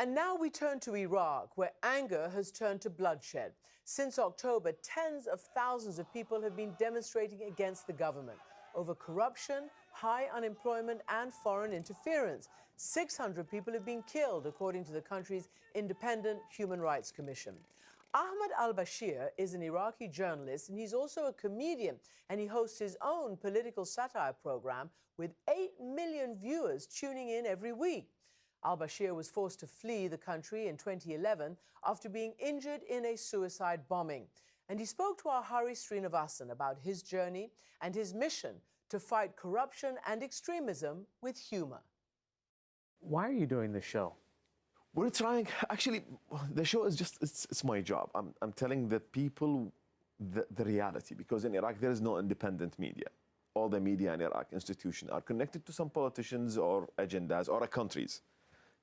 And now we turn to Iraq, where anger has turned to bloodshed. Since October, tens of thousands of people have been demonstrating against the government over corruption, high unemployment and foreign interference. 600 people have been killed, according to the country's independent Human Rights Commission. Ahmad al-Bashir is an Iraqi journalist, and he's also a comedian, and he hosts his own political satire program with 8 million viewers tuning in every week. Al-Bashir was forced to flee the country in 2011 after being injured in a suicide bombing. And he spoke to our Hari Srinivasan about his journey and his mission to fight corruption and extremism with humor. Why are you doing this show? We're trying, actually, the show is just, it's my job. I'm telling the people the reality, because in Iraq there is no independent media. All the media in Iraq institutions are connected to some politicians or agendas or countries.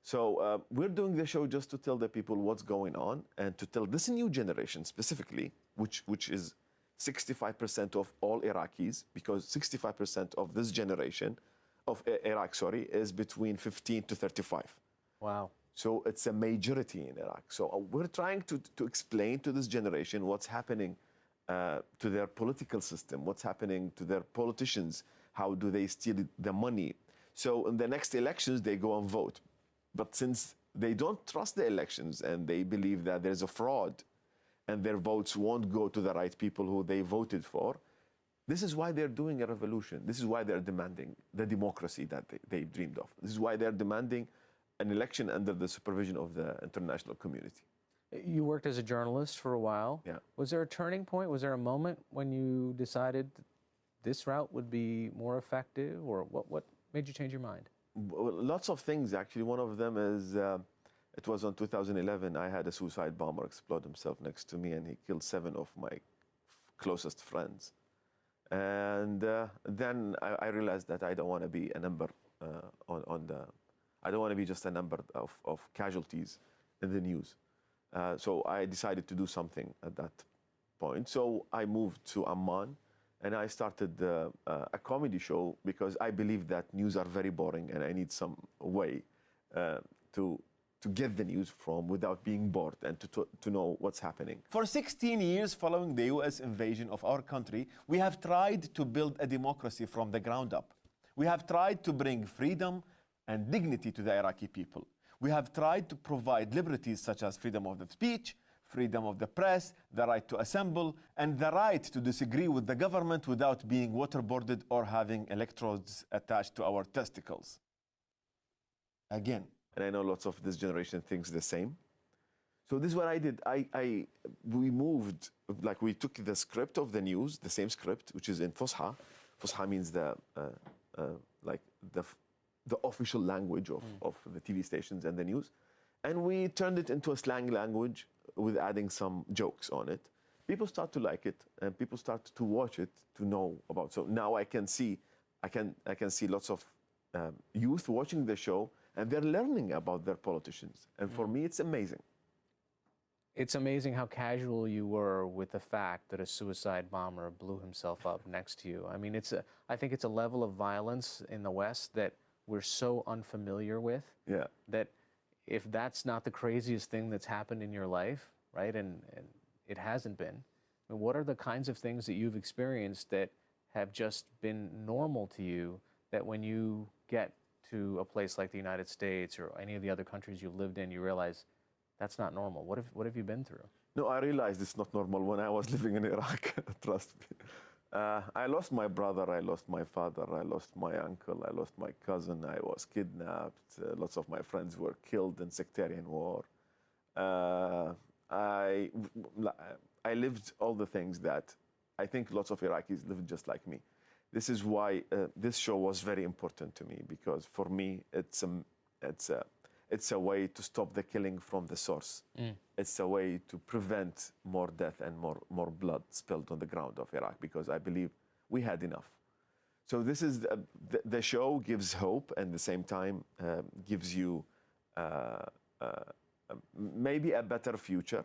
So we're doing the show just to tell the people what's going on and to tell this new generation specifically, which is 65% of all Iraqis, because 65% of this generation of Iraq, is between 15 to 35. Wow. So it's a majority in Iraq. So we're trying to explain to this generation what's happening to their political system, what's happening to their politicians, how do they steal the money. So in the next elections, they go and vote. But since they don't trust the elections and they believe that there's a fraud and their votes won't go to the right people who they voted for, this is why they're doing a revolution. This is why they're demanding the democracy that they dreamed of. This is why they're demanding an election under the supervision of the international community. You worked as a journalist for a while. Yeah. Was there a turning point? Was there a moment when you decided this route would be more effective, or what made you change your mind? Well, lots of things, actually. One of them is, it was in 2011, I had a suicide bomber explode himself next to me, and he killed 7 of my closest friends. And then I realized that I don't want to be a number I don't want to be just a number of casualties in the news. So I decided to do something at that point. So I moved to Amman, and I started a comedy show, because I believe that news are very boring, and I need some way to get the news from without being bored, and to know what's happening. For 16 years following the US invasion of our country, we have tried to build a democracy from the ground up. We have tried to bring freedom and dignity to the Iraqi people. We have tried to provide liberties such as freedom of the speech, freedom of the press, the right to assemble, and the right to disagree with the government without being waterboarded or having electrodes attached to our testicles. Again. And I know lots of this generation thinks the same. So this is what I did. We moved, like we took the script of the news, the same script, which is in Fusha. Fusha means the official language of the TV stations and the news. And we turned it into a slang language with adding some jokes on it. People start to like it, and people start to watch it to know about. So now I can see lots of youth watching the show, and they're learning about their politicians. And for me, it's amazing. It's amazing how casual you were with the fact that a suicide bomber blew himself up next to you. I mean, I think it's a level of violence in the West that we're so unfamiliar with. Yeah. That if that's not the craziest thing that's happened in your life, right, and it hasn't been, I mean, what are the kinds of things that you've experienced that have just been normal to you, that when you get to a place like the United States or any of the other countries you've lived in, you realize that's not normal? What have you been through? No, I realized it's not normal when I was living in Iraq, trust me. I lost my brother, I lost my father, I lost my uncle, I lost my cousin, I was kidnapped, lots of my friends were killed in sectarian war. I lived all the things that I think lots of Iraqis lived just like me. This is why this show was very important to me, because for me, it's a way to stop the killing from the source. It's a way to prevent more death and more blood spilled on the ground of Iraq, because I believe we had enough. So this is the show gives hope, and at the same time gives you maybe a better future.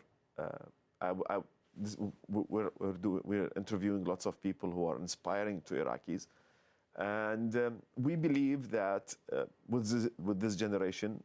We're interviewing lots of people who are inspiring to Iraqis. And we believe that with this generation,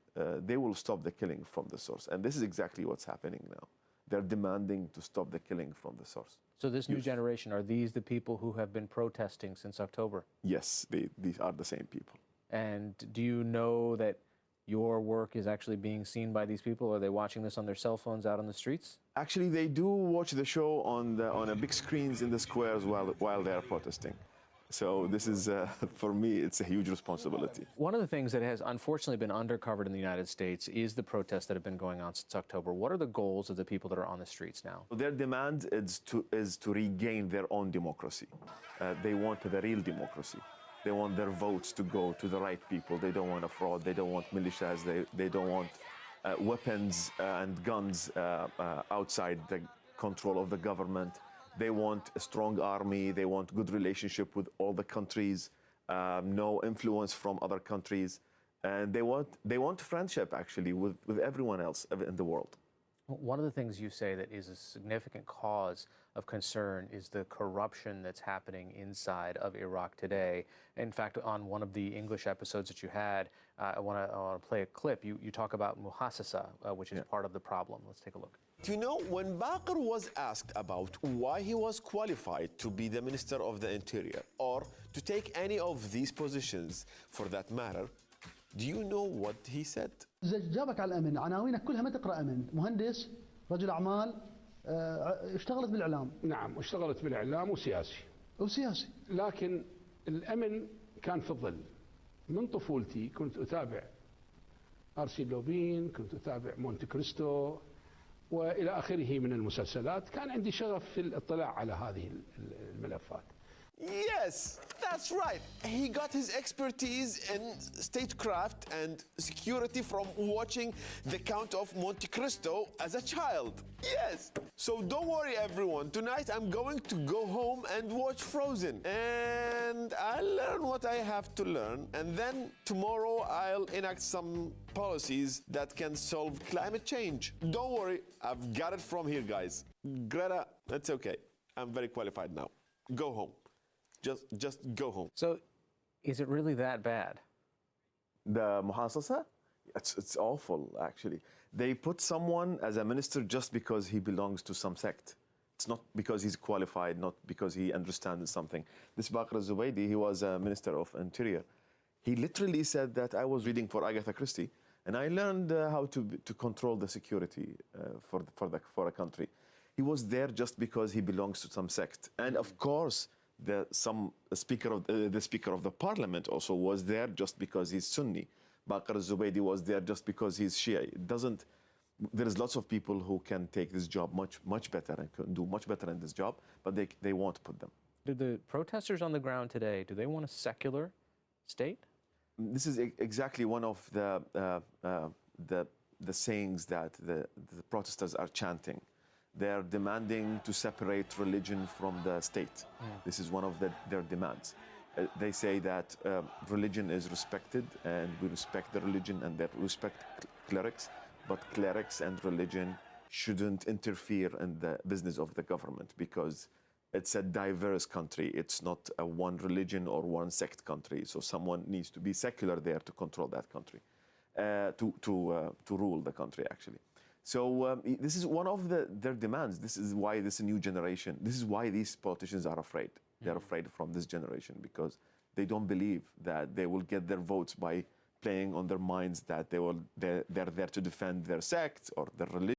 they will stop the killing from the source. And this is exactly what's happening now. They're demanding to stop the killing from the source. So this new generation, are these the people who have been protesting since October? Yes, these are the same people. And do you know that your work is actually being seen by these people? Are they watching this on their cell phones out on the streets? Actually, they do watch the show on a big screens in the squares while they are protesting. So this is, for me, it's a huge responsibility. One of the things that has unfortunately been undercovered in the United States is the protests that have been going on since October. What are the goals of the people that are on the streets now? Their demand is to regain their own democracy. They want the real democracy. They want their votes to go to the right people. They don't want a fraud. They don't want militias. They don't want weapons and guns outside the control of the government. They want a strong army. They want good relationship with all the countries, no influence from other countries. And they want friendship, actually, with everyone else in the world. One of the things you say that is a significant cause of concern is the corruption that's happening inside of Iraq today. In fact, on one of the English episodes that you had, I want to play a clip. You talk about muhassasa, which is part of the problem. Let's take a look. You know, when Baqir was asked about why he was qualified to be the Minister of the Interior or to take any of these positions for that matter, do you know what he said? جابك على الأمن، عناوينك كلها ما تقرأ أمن، مهندس، رجل أعمال، اشتغلت بالإعلام. نعم، اشتغلت بالإعلام وسياسي. لكن الأمن كان في الظل. من طفولتي كنت أتابع أرسي لوبين، كنت أتابع مونte كريستو وإلى آخره من المسلسلات. كان عندي شغف في الاطلاع على هذه الملفات. Yes, that's right. He got his expertise in statecraft and security from watching The Count of Monte Cristo as a child. Yes. So don't worry, everyone. Tonight I'm going to go home and watch Frozen. And I'll learn what I have to learn. And then tomorrow I'll enact some policies that can solve climate change. Don't worry, I've got it from here, guys. Greta, that's okay. I'm very qualified now. Go home. Just go home. So, is it really that bad? The muhassasa? It's awful, actually. They put someone as a minister just because he belongs to some sect. It's not because he's qualified, not because he understands something. This Baqir al-Zubaydi, he was a minister of interior. He literally said that I was reading for Agatha Christie, and I learned how to control the security for a country. He was there just because he belongs to some sect. And of course, the speaker of the parliament also was there just because he's Sunni. Baqir al-Zubaydi was there just because he's Shia. There is lots of people who can take this job much better and can do much better in this job, but they won't put them. Do the protesters on the ground today, do they want a secular state? This is exactly one of the sayings that the protesters are chanting. They're demanding to separate religion from the state. This is one of their demands. They say that religion is respected, and we respect the religion, and that we respect clerics, but clerics and religion shouldn't interfere in the business of the government, because it's a diverse country. It's not a one religion or one sect country. So someone needs to be secular there to control that country, to rule the country, actually. So this is one of their demands. This is why this new generation, this is why these politicians are afraid. They're afraid from this generation because they don't believe that they will get their votes by playing on their minds that they're there to defend their sect or their religion.